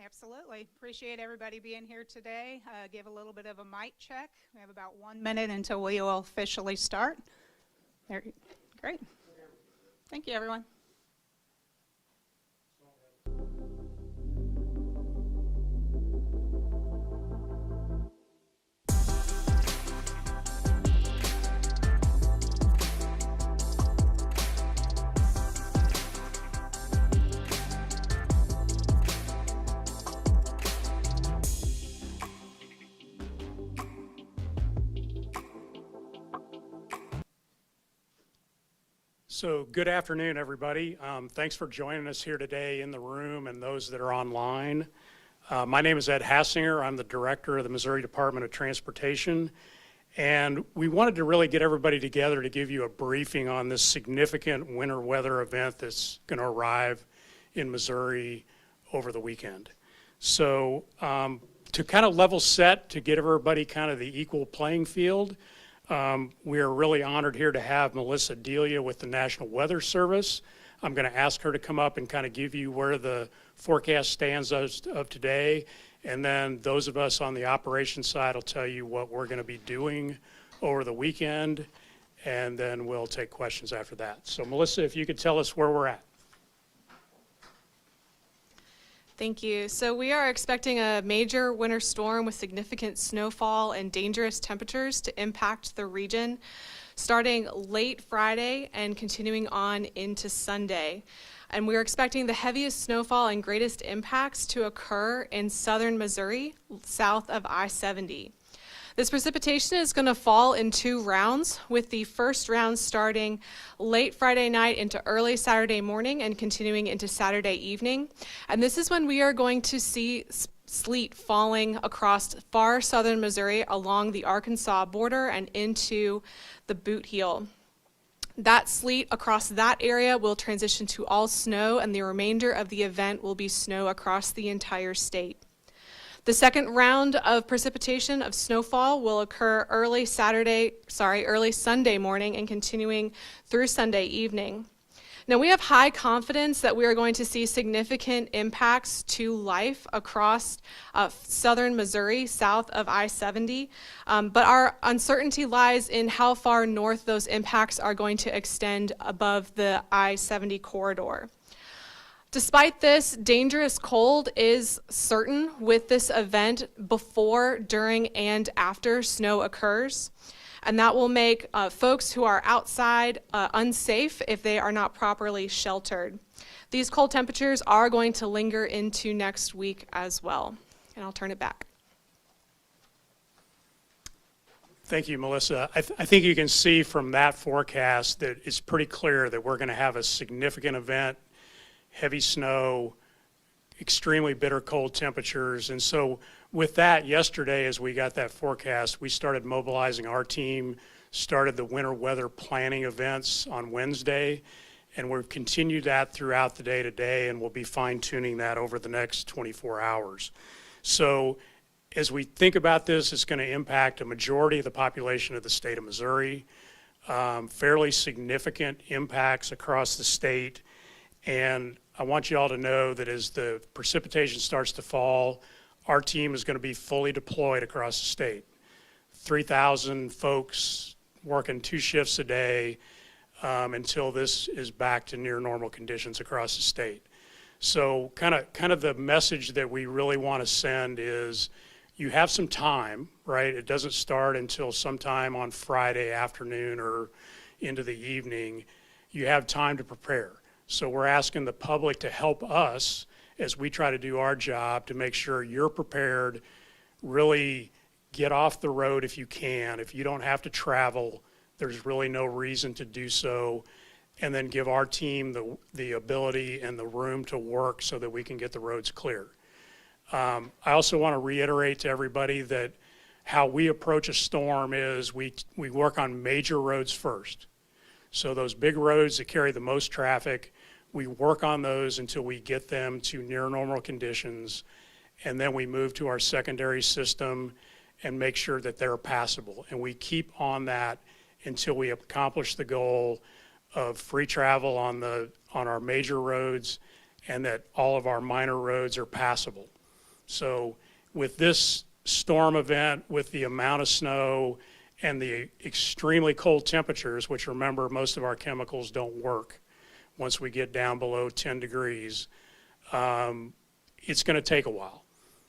Absolutely. Appreciate everybody being here today. Give a little bit of a mic check. We have about 1 minute until we will officially start. There, great. Thank you, everyone. So good afternoon, everybody. Thanks for joining us here today in the room and those that are online. My name is Ed Hassinger. I'm the director of the Missouri Department of Transportation. And we wanted to really get everybody together to give you a briefing on this significant winter weather event that's going to arrive in Missouri over the weekend. So to kind of level set, to get everybody kind of the equal playing field, we are really honored here to have Melissa Delia with the National Weather Service. I'm going to ask her to come up and kind of give you where the forecast stands as of today. And then those of us on the operations side will tell you what we're going to be doing over the weekend. And then we'll take questions after that. So Melissa, if you could tell us where we're at. Thank you. So we are expecting a major winter storm with significant snowfall and dangerous temperatures to impact the region starting late Friday and continuing on into Sunday. And we're expecting the heaviest snowfall and greatest impacts to occur in southern Missouri, south of I-70. This precipitation is going to fall in 2 rounds, with the first round starting late Friday night into early Saturday morning and continuing into Saturday evening. And this is when we are going to see sleet falling across far southern Missouri along the Arkansas border and into the Boot Heel. That sleet across that area will transition to all snow, and the remainder of the event will be snow across the entire state. The second round of precipitation of snowfall will occur early Sunday morning and continuing through Sunday evening. Now, we have high confidence that we are going to see significant impacts to life across southern Missouri, south of I-70, but our uncertainty lies in how far north those impacts are going to extend above the I-70 corridor. Despite this, dangerous cold is certain with this event before, during, and after snow occurs. And that will make folks who are outside unsafe if they are not properly sheltered. These cold temperatures are going to linger into next week as well. And I'll turn it back. Thank you, Melissa. I think you can see from that forecast that it's pretty clear that we're going to have a significant event, heavy snow, extremely bitter cold temperatures. And so with that, yesterday, as we got that forecast, we started mobilizing our team, started the winter weather planning events on Wednesday, and we've continued that throughout the day today, and we'll be fine-tuning that over the next 24 hours. So as we think about this, it's going to impact a majority of the population of the state of Missouri, fairly significant impacts across the state. And I want you all to know that as the precipitation starts to fall, our team is going to be fully deployed across the state. 3,000 folks working 2 shifts a day until this is back to near normal conditions across the state. So kind of the message that we really want to send is you have some time, right? It doesn't start until sometime on Friday afternoon or into the evening. You have time to prepare. So we're asking the public to help us as we try to do our job to make sure you're prepared, really get off the road if you can. If you don't have to travel, there's really no reason to do so. And then give our team the ability and the room to work so that we can get the roads clear. I also want to reiterate to everybody that how we approach a storm is we work on major roads first. So those big roads that carry the most traffic, we work on those until we get them to near normal conditions, and then we move to our secondary system and make sure that they're passable. And we keep on that until we accomplish the goal of free travel on our major roads and that all of our minor roads are passable. So with this storm event, with the amount of snow and the extremely cold temperatures, which remember most of our chemicals don't work once we get down below 10 degrees, it's going to take a while.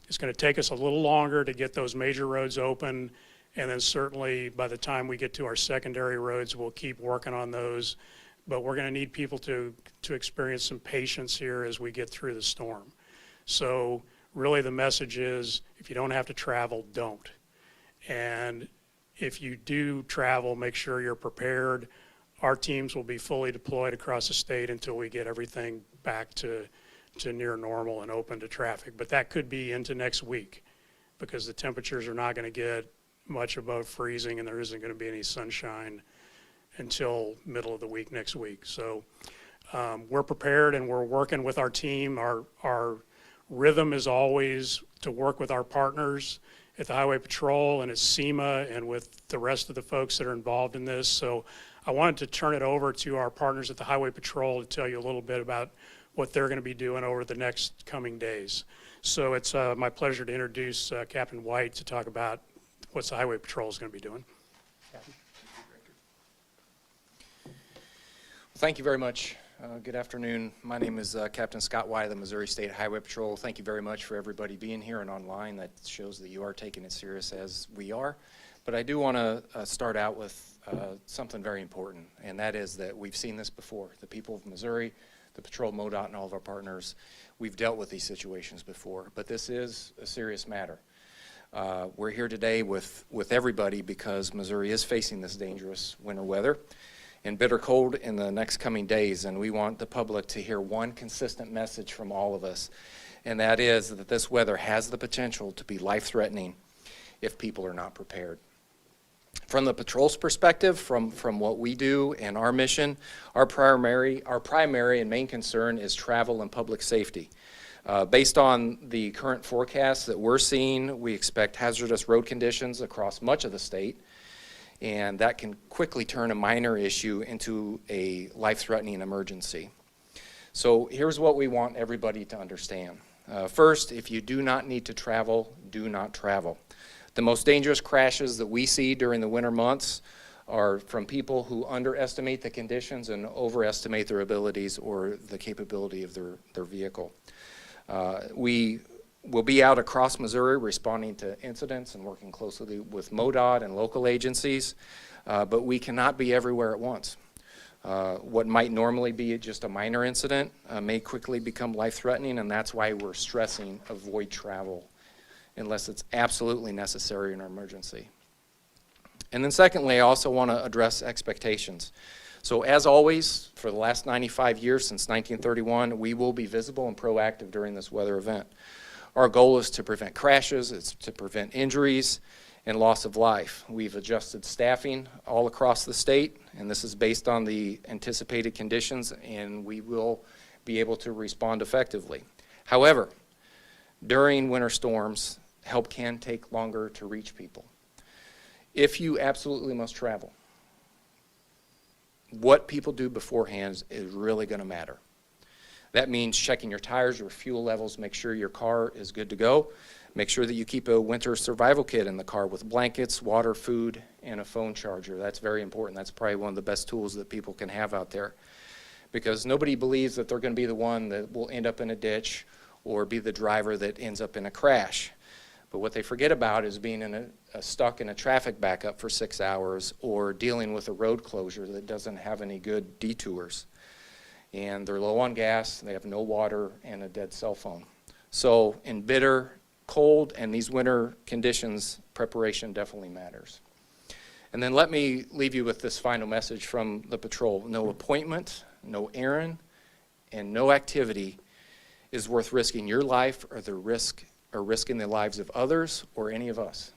It's going to take us a little longer to get those major roads open, and then certainly by the time we get to our secondary roads, we'll keep working on those. But we're going to need people to experience some patience here as we get through the storm. So really the message is, if you don't have to travel, don't. And if you do travel, make sure you're prepared. Our teams will be fully deployed across the state until we get everything back to near normal and open to traffic. But that could be into next week, because the temperatures are not going to get much above freezing, and there isn't going to be any sunshine until middle of the week next week. So we're prepared, and we're working with our team. Our rhythm is always to work with our partners at the Highway Patrol and at SEMA and with the rest of the folks that are involved in this. So I wanted to turn it over to our partners at the Highway Patrol to tell you a little bit about what they're going to be doing over the next coming days. So it's my pleasure to introduce Captain White to talk about what the Highway Patrol is going to be doing. Captain. Thank you very much. Good afternoon. My name is Captain Scott White of the Missouri State Highway Patrol. Thank you very much for everybody being here and online. That shows that you are taking it serious as we are. But I do want to start out with something very important, and that is that we've seen this before. The people of Missouri, the Patrol, MoDOT, and all of our partners, we've dealt with these situations before, but this is a serious matter. We're here today with everybody because Missouri is facing this dangerous winter weather and bitter cold in the next coming days, and we want the public to hear one consistent message from all of us, and that is that this weather has the potential to be life-threatening if people are not prepared. From the patrol's perspective, from what we do and our mission, our primary and main concern is travel and public safety. Based on the current forecasts that we're seeing, we expect hazardous road conditions across much of the state, and that can quickly turn a minor issue into a life-threatening emergency. So here's what we want everybody to understand. First, if you do not need to travel, do not travel. The most dangerous crashes that we see during the winter months are from people who underestimate the conditions and overestimate their abilities or the capability of their vehicle. We will be out across Missouri responding to incidents and working closely with MoDOT and local agencies, but we cannot be everywhere at once. What might normally be just a minor incident may quickly become life-threatening, and that's why we're stressing avoid travel unless it's absolutely necessary in an emergency. And then secondly, I also want to address expectations. So as always, for the last 95 years since 1931, we will be visible and proactive during this weather event. Our goal is to prevent crashes, it's to prevent injuries and loss of life. We've adjusted staffing all across the state, and this is based on the anticipated conditions, and we will be able to respond effectively. However, during winter storms, help can take longer to reach people. If you absolutely must travel, what people do beforehand is really going to matter. That means checking your tires, your fuel levels, make sure your car is good to go. Make sure that you keep a winter survival kit in the car with blankets, water, food, and a phone charger. That's very important. That's probably one of the best tools that people can have out there, because nobody believes that they're going to be the one that will end up in a ditch or be the driver that ends up in a crash. But what they forget about is being stuck in a traffic backup for 6 hours or dealing with a road closure that doesn't have any good detours. And they're low on gas, they have no water, and a dead cell phone. So in bitter cold and these winter conditions, preparation definitely matters. And then let me leave you with this final message from the patrol. No appointment, no errand, and no activity is worth risking your life or risking the lives of others or any of us.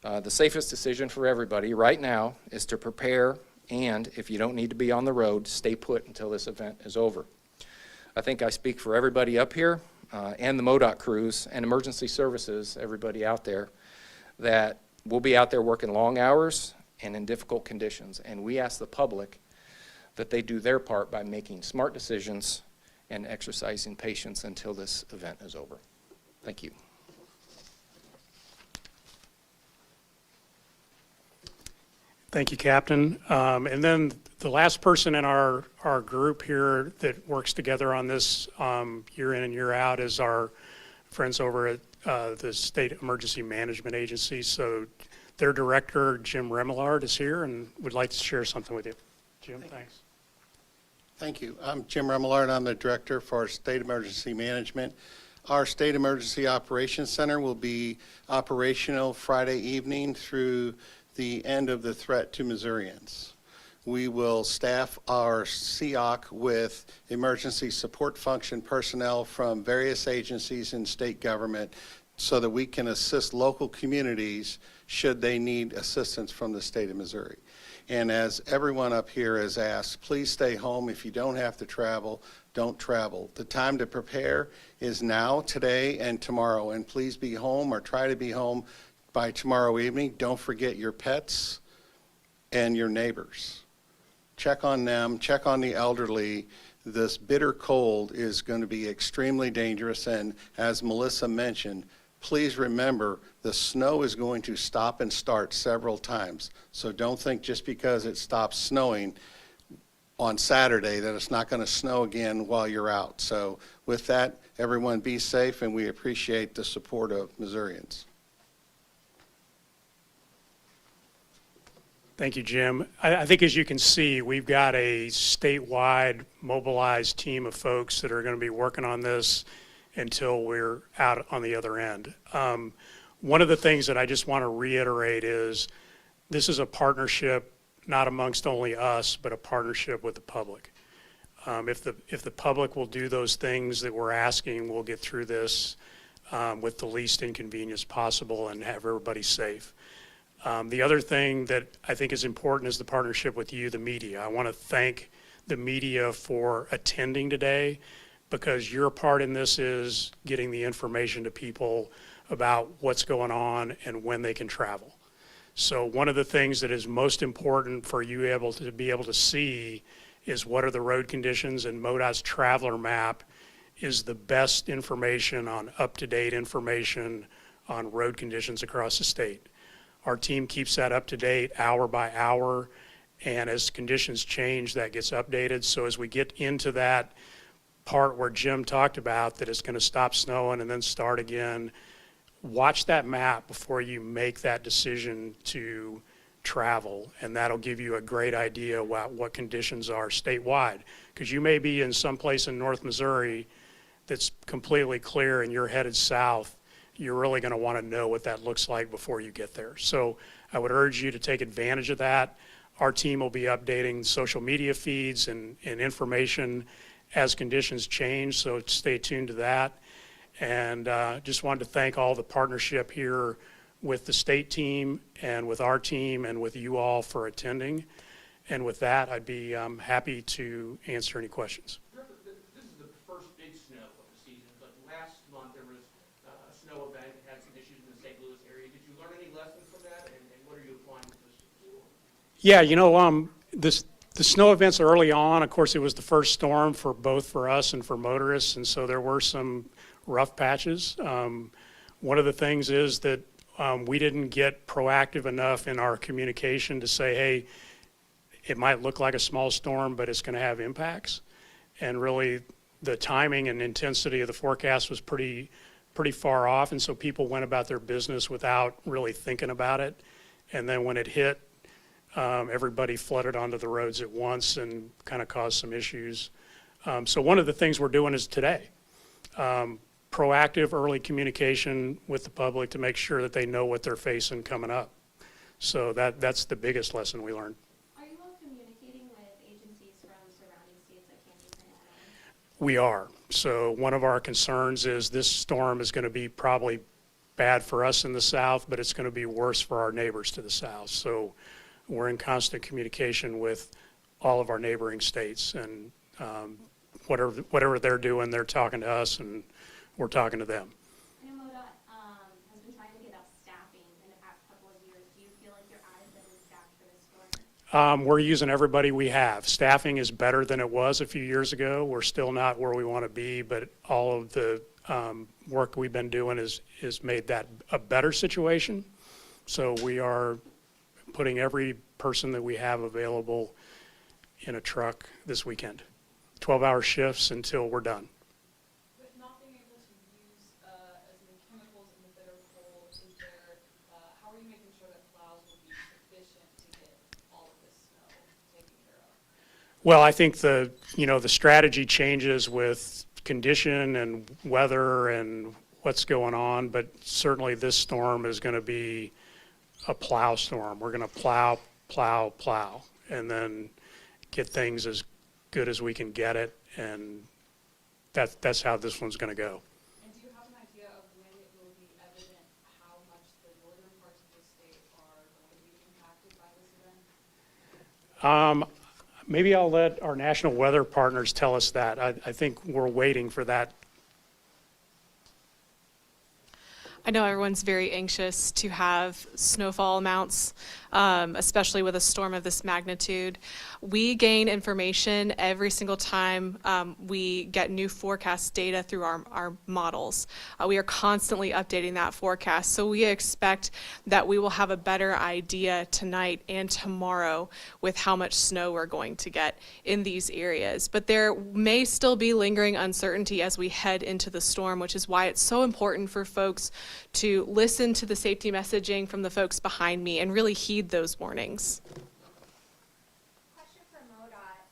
The safest decision for everybody right now is to prepare, and if you don't need to be on the road, stay put until this event is over. I think I speak for everybody up here and the MoDOT crews and emergency services, everybody out there, that we'll be out there working long hours and in difficult conditions, and we ask the public that they do their part by making smart decisions and exercising patience until this event is over. Thank you. Thank you, Captain. And then the last person in our group here that works together on this year in and year out is our friends over at the State Emergency Management Agency. So their director, Jim Remillard, is here and would like to share something with you. Jim, thanks. Thank you. I'm Jim Remillard. I'm the director for State Emergency Management. Our State Emergency Operations Center will be operational Friday evening through the end of the threat to Missourians. We will staff our SEOC with emergency support function personnel from various agencies in state government so that we can assist local communities should they need assistance from the state of Missouri. And as everyone up here has asked, please stay home. If you don't have to travel, don't travel. The time to prepare is now, today, and tomorrow. And please be home or try to be home by tomorrow evening. Don't forget your pets and your neighbors. Check on them, check on the elderly. This bitter cold is going to be extremely dangerous. And as Melissa mentioned, please remember the snow is going to stop and start several times. So don't think just because it stops snowing on Saturday that it's not going to snow again while you're out. So with that, everyone be safe, and we appreciate the support of Missourians. Thank you, Jim. I think as you can see, we've got a statewide mobilized team of folks that are going to be working on this until we're out on the other end. One of the things that I just want to reiterate is this is a partnership not amongst only us, but a partnership with the public. If the public will do those things that we're asking, we'll get through this with the least inconvenience possible and have everybody safe. The other thing that I think is important is the partnership with you, the media. I want to thank the media for attending today, because your part in this is getting the information to people about what's going on and when they can travel. So one of the things that is most important for you to be able to see is what are the road conditions, and MoDOT's traveler map is the best information on up-to-date information on road conditions across the state. Our team keeps that up to date hour by hour, and as conditions change, that gets updated. So as we get into that part where Jim talked about that it's going to stop snowing and then start again, watch that map before you make that decision to travel, and that'll give you a great idea about what conditions are statewide. Because you may be in some place in North Missouri that's completely clear and you're headed south. You're really going to want to know what that looks like before you get there. So I would urge you to take advantage of that. Our team will be updating social media feeds and information as conditions change, so stay tuned to that. And just wanted to thank all the partnership here with the state team and with our team and with you all for attending. And with that, I'd be happy to answer any questions. This is the first big snow of the season, but last month there was a snow event that had some issues in the St. Louis area. Did you learn any lessons from that, and what are you applying to this storm? Yeah, the snow events early on, of course, it was the first storm for both for us and for motorists, and so there were some rough patches. One of the things is that we didn't get proactive enough in our communication to say, hey, it might look like a small storm, but it's going to have impacts. And really, the timing and intensity of the forecast was pretty far off, and so people went about their business without really thinking about it. And then when it hit, everybody flooded onto the roads at once and kind of caused some issues. So one of the things we're doing is today, proactive early communication with the public to make sure that they know what they're facing coming up. So that's the biggest lesson we learned. Are you all communicating with agencies from surrounding states like Kansas and Illinois? We are. So one of our concerns is this storm is going to be probably bad for us in the south, but it's going to be worse for our neighbors to the south. So we're in constant communication with all of our neighboring states, and whatever they're doing, they're talking to us, and we're talking to them. I know MoDOT has been trying to get up staffing in the past couple of years. Do you feel like you're adequately staffed for this storm? We're using everybody we have. Staffing is better than it was a few years ago. We're still not where we want to be, but all of the work we've been doing is made that a better situation. So we are putting every person that we have available in a truck this weekend. 12-hour shifts until we're done. With not being able to use as many chemicals in the bitter cold, how are you making sure that plows will be sufficient to get all of this snow taken care of? Well, I think the strategy changes with condition and weather and what's going on, but certainly this storm is going to be a plow storm. We're going to plow, plow, plow, and then get things as good as we can get it, and that's how this one's going to go. And do you have an idea of when it will be evident how much the northern parts of the state are going to be impacted by this event? Maybe I'll let our national weather partners tell us that. I think we're waiting for that. I know everyone's very anxious to have snowfall amounts, especially with a storm of this magnitude. We gain information every single time we get new forecast data through our models. We are constantly updating that forecast, so we expect that we will have a better idea tonight and tomorrow with how much snow we're going to get in these areas. But there may still be lingering uncertainty as we head into the storm, which is why it's so important for folks to listen to the safety messaging from the folks behind me and really heed those warnings. Question for MoDOT.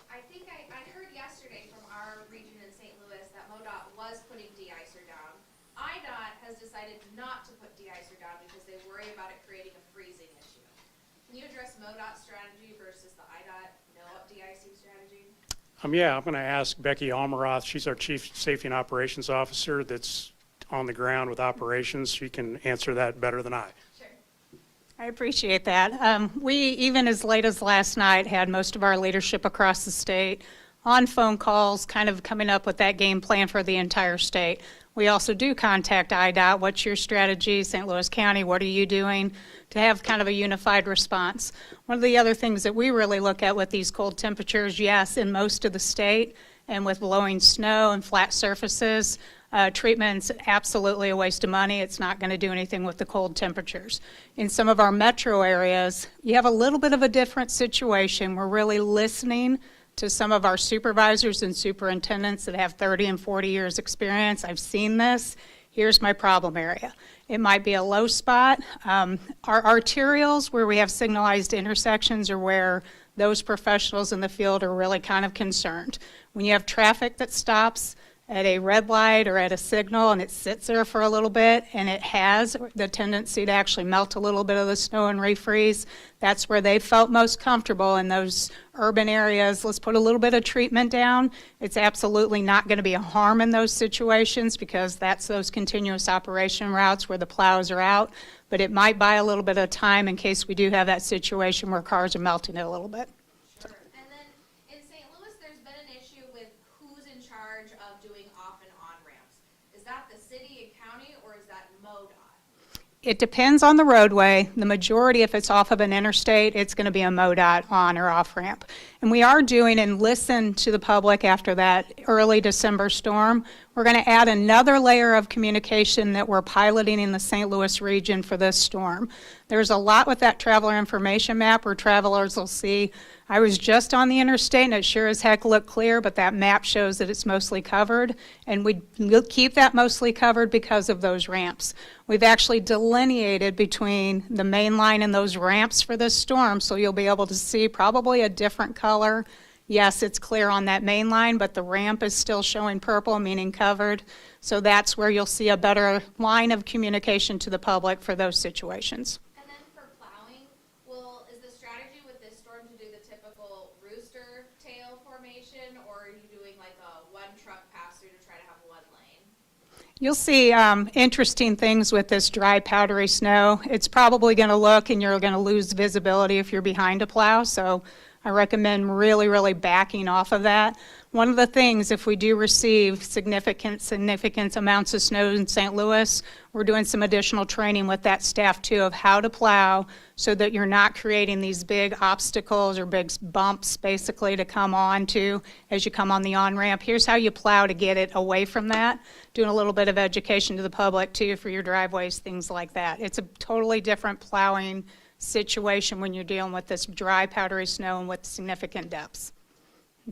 I think I heard yesterday from our region in St. Louis that MoDOT was putting de-icer down. IDOT has decided not to put de-icer down because they worry about it creating a freezing issue. Can you address MoDOT's strategy versus the IDOT no de-icing strategy? Yeah, I'm going to ask Becky Almaroth. She's our Chief Safety and Operations Officer that's on the ground with operations. She can answer that better than I. Sure. I appreciate that. We, even as late as last night, had most of our leadership across the state on phone calls, kind of coming up with that game plan for the entire state. We also do contact IDOT. What's your strategy? St. Louis County, what are you doing? To have kind of a unified response. One of the other things that we really look at with these cold temperatures, yes, in most of the state, and with blowing snow and flat surfaces, treatment's absolutely a waste of money. It's not going to do anything with the cold temperatures. In some of our metro areas, you have a little bit of a different situation. We're really listening to some of our supervisors and superintendents that have 30 and 40 years experience. I've seen this. Here's my problem area. It might be a low spot. Our arterials, where we have signalized intersections, are where those professionals in the field are really kind of concerned. When you have traffic that stops at a red light or at a signal and it sits there for a little bit and it has the tendency to actually melt a little bit of the snow and refreeze, that's where they felt most comfortable in those urban areas. Let's put a little bit of treatment down. It's absolutely not going to be a harm in those situations because that's those continuous operation routes where the plows are out, but it might buy a little bit of time in case we do have that situation where cars are melting it a little bit. Sure. And then in St. Louis, there's been an issue with who's in charge of doing off and on ramps. Is that the city and county or is that MoDOT? It depends on the roadway. The majority, if it's off of an interstate, it's going to be a MoDOT on or off ramp. And we are doing, and listen to the public after that early December storm, we're going to add another layer of communication that we're piloting in the St. Louis region for this storm. There's a lot with that traveler information map where travelers will see, I was just on the interstate and it sure as heck looked clear, but that map shows that it's mostly covered, and we'll keep that mostly covered because of those ramps. We've actually delineated between the main line and those ramps for this storm, so you'll be able to see probably a different color. Yes, it's clear on that main line, but the ramp is still showing purple, meaning covered. So that's where you'll see a better line of communication to the public for those situations. And then for plowing, is the strategy with this storm to do the typical rooster tail formation, or are you doing like a one truck pass through to try to have one lane? You'll see interesting things with this dry, powdery snow. It's probably going to look, and you're going to lose visibility if you're behind a plow, so I recommend really, really backing off of that. One of the things, if we do receive significant amounts of snow in St. Louis, we're doing some additional training with that staff too of how to plow so that you're not creating these big obstacles or big bumps basically to come on to as you come on the on-ramp. Here's how you plow to get it away from that. Doing a little bit of education to the public too for your driveways, things like that. It's a totally different plowing situation when you're dealing with this dry powdery snow and with significant depths.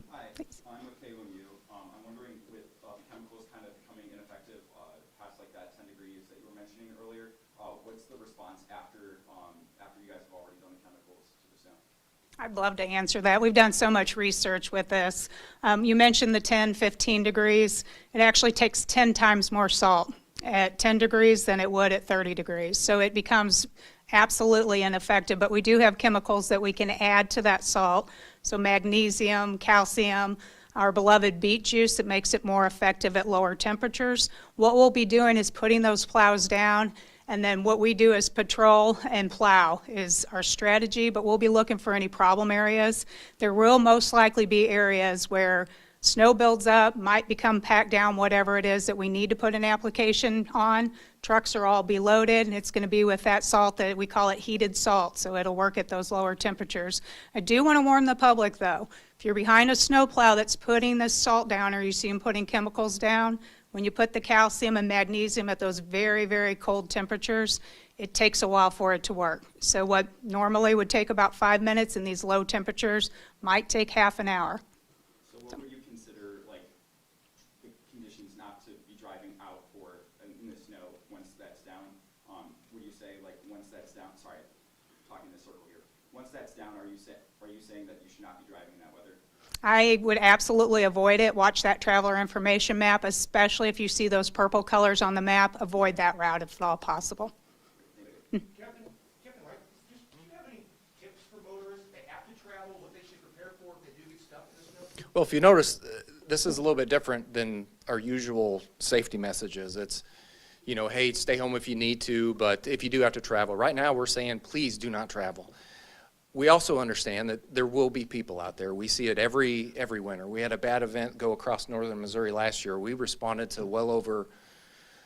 Hi, I'm with KOMU. I'm wondering, with chemicals kind of becoming ineffective past like that 10 degrees that you were mentioning earlier, what's the response after you guys have already done the chemicals to the snow? I'd love to answer that. We've done so much research with this. You mentioned the 10, 15 degrees. It actually takes 10 times more salt at 10 degrees than it would at 30 degrees. So it becomes absolutely ineffective, but we do have chemicals that we can add to that salt. So magnesium, calcium, our beloved beet juice that makes it more effective at lower temperatures. What we'll be doing is putting those plows down, and then what we do is patrol and plow is our strategy, but we'll be looking for any problem areas. There will most likely be areas where snow builds up, might become packed down, whatever it is that we need to put an application on. Trucks are all be loaded, and it's going to be with that salt that we call it heated salt, so it'll work at those lower temperatures. I do want to warn the public, though. If you're behind a snowplow that's putting this salt down, or you see them putting chemicals down, when you put the calcium and magnesium at those very, very cold temperatures, it takes a while for it to work. So what normally would take about 5 minutes in these low temperatures might take half an hour. So what would you consider like the conditions not to be driving out for in the snow once that's down? Would you say like once that's down? Sorry, talking in a circle here. Once that's down, are you saying that you should not be driving in that weather? I would absolutely avoid it. Watch that traveler information map, especially if you see those purple colors on the map. Avoid that route if at all possible. Captain Wright, do you have any tips for motorists? They have to travel, what they should prepare for if they do get stuck in the snow? Well, if you notice, this is a little bit different than our usual safety messages. It's, you know, hey, stay home if you need to, but if you do have to travel. Right now, we're saying, please do not travel. We also understand that there will be people out there. We see it every winter. We had a bad event go across northern Missouri last year. We responded to well over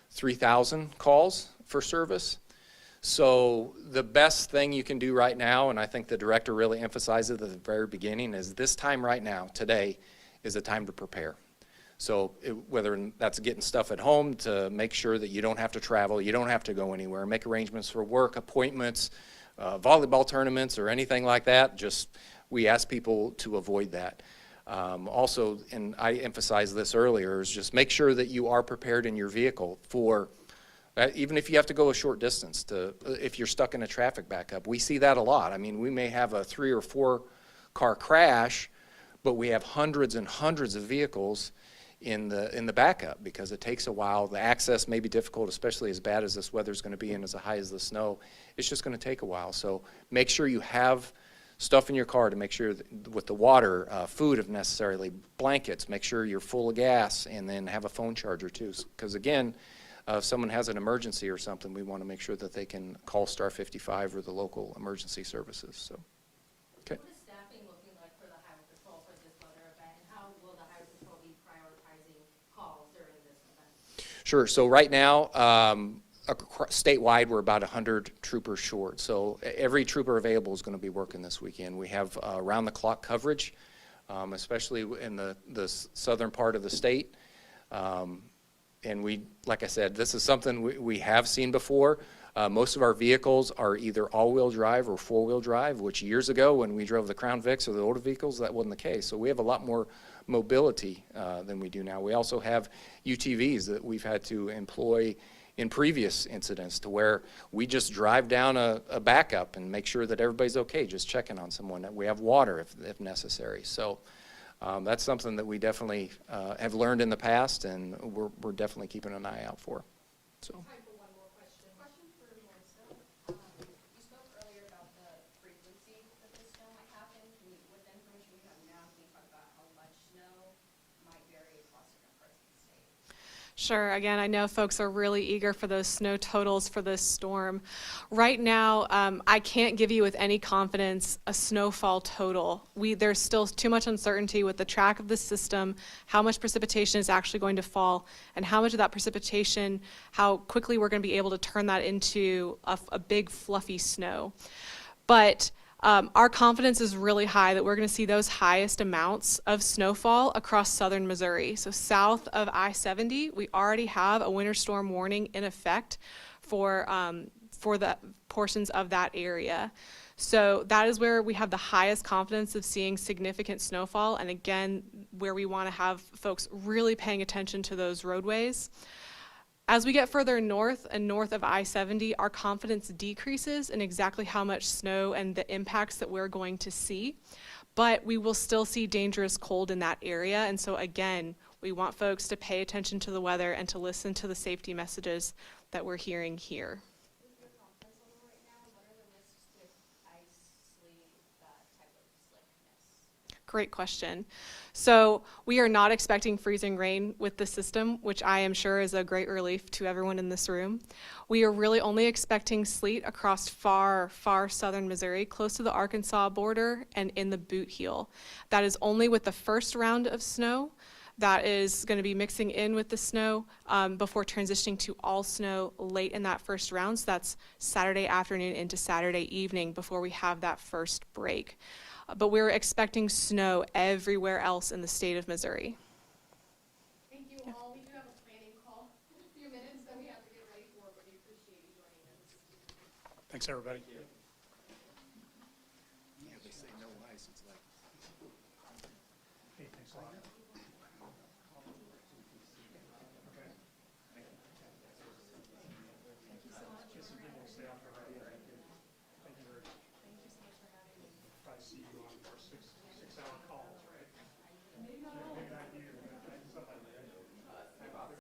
3,000 calls for service. So the best thing you can do right now, and I think the director really emphasized it at the very beginning, is this time right now, today, is a time to prepare. So whether that's getting stuff at home to make sure that you don't have to travel, you don't have to go anywhere, make arrangements for work, appointments, volleyball tournaments or anything like that, just we ask people to avoid that. Also, and I emphasized this earlier, is just make sure that you are prepared in your vehicle for, even if you have to go a short distance, if you're stuck in a traffic backup. We see that a lot. I mean, we may have a 3 or 4 car crash, but we have hundreds and hundreds of vehicles in the backup because it takes a while. The access may be difficult, especially as bad as this weather's going to be and as high as the snow. It's just going to take a while. So make sure you have stuff in your car to make sure that with the water, food if necessary, blankets, make sure you're full of gas, and then have a phone charger too. Because again, if someone has an emergency or something, we want to make sure that they can call Star 55 or the local emergency services. So, okay. What is staffing looking like for the Highway Patrol for this weather event, and how will the Highway Patrol be prioritizing calls during this event? Sure. So right now, statewide, we're about 100 troopers short. So every trooper available is going to be working this weekend. We have round-the-clock coverage, especially in the southern part of the state. And we, like I said, this is something we have seen before. Most of our vehicles are either all-wheel drive or four-wheel drive, which years ago when we drove the Crown Vics or the older vehicles, that wasn't the case. So we have a lot more mobility than we do now. We also have UTVs that we've had to employ in previous incidents to where we just drive down a backup and make sure that everybody's okay, just checking on someone. We have water if necessary. So that's something that we definitely have learned in the past, and we're definitely keeping an eye out for. So. Time for one more question. Question for Melissa. You spoke earlier about the frequency that the snow might happen. With the information we have now, can you talk about how much snow might vary across different parts of the state? Sure. Again, I know folks are really eager for those snow totals for this storm. Right now, I can't give you with any confidence a snowfall total. There's still too much uncertainty with the track of the system, how much precipitation is actually going to fall, and how much of that precipitation, how quickly we're going to be able to turn that into a big fluffy snow. But our confidence is really high that we're going to see those highest amounts of snowfall across southern Missouri. So south of I-70, we already have a winter storm warning in effect for the portions of that area. So that is where we have the highest confidence of seeing significant snowfall, and again, where we want to have folks really paying attention to those roadways. As we get further north and north of I-70, our confidence decreases in exactly how much snow and the impacts that we're going to see, but we will still see dangerous cold in that area. And so again, we want folks to pay attention to the weather and to listen to the safety messages that we're hearing here. With your confidence level right now, what are the risks with ice, sleet, that type of slickness? Great question. So we are not expecting freezing rain with the system, which I am sure is a great relief to everyone in this room. We are really only expecting sleet across far, far southern Missouri, close to the Arkansas border and in the boot heel. That is only with the first round of snow. That is going to be mixing in with the snow before transitioning to all snow late in that first round. So that's Saturday afternoon into Saturday evening before we have that first break. But we're expecting snow everywhere else in the state of Missouri. Thank you all. We do have a planning call in a few minutes that we have to get ready for, but we appreciate you joining us. Thanks, everybody. Yeah, they say no ice, it's like. Hey, thanks a lot.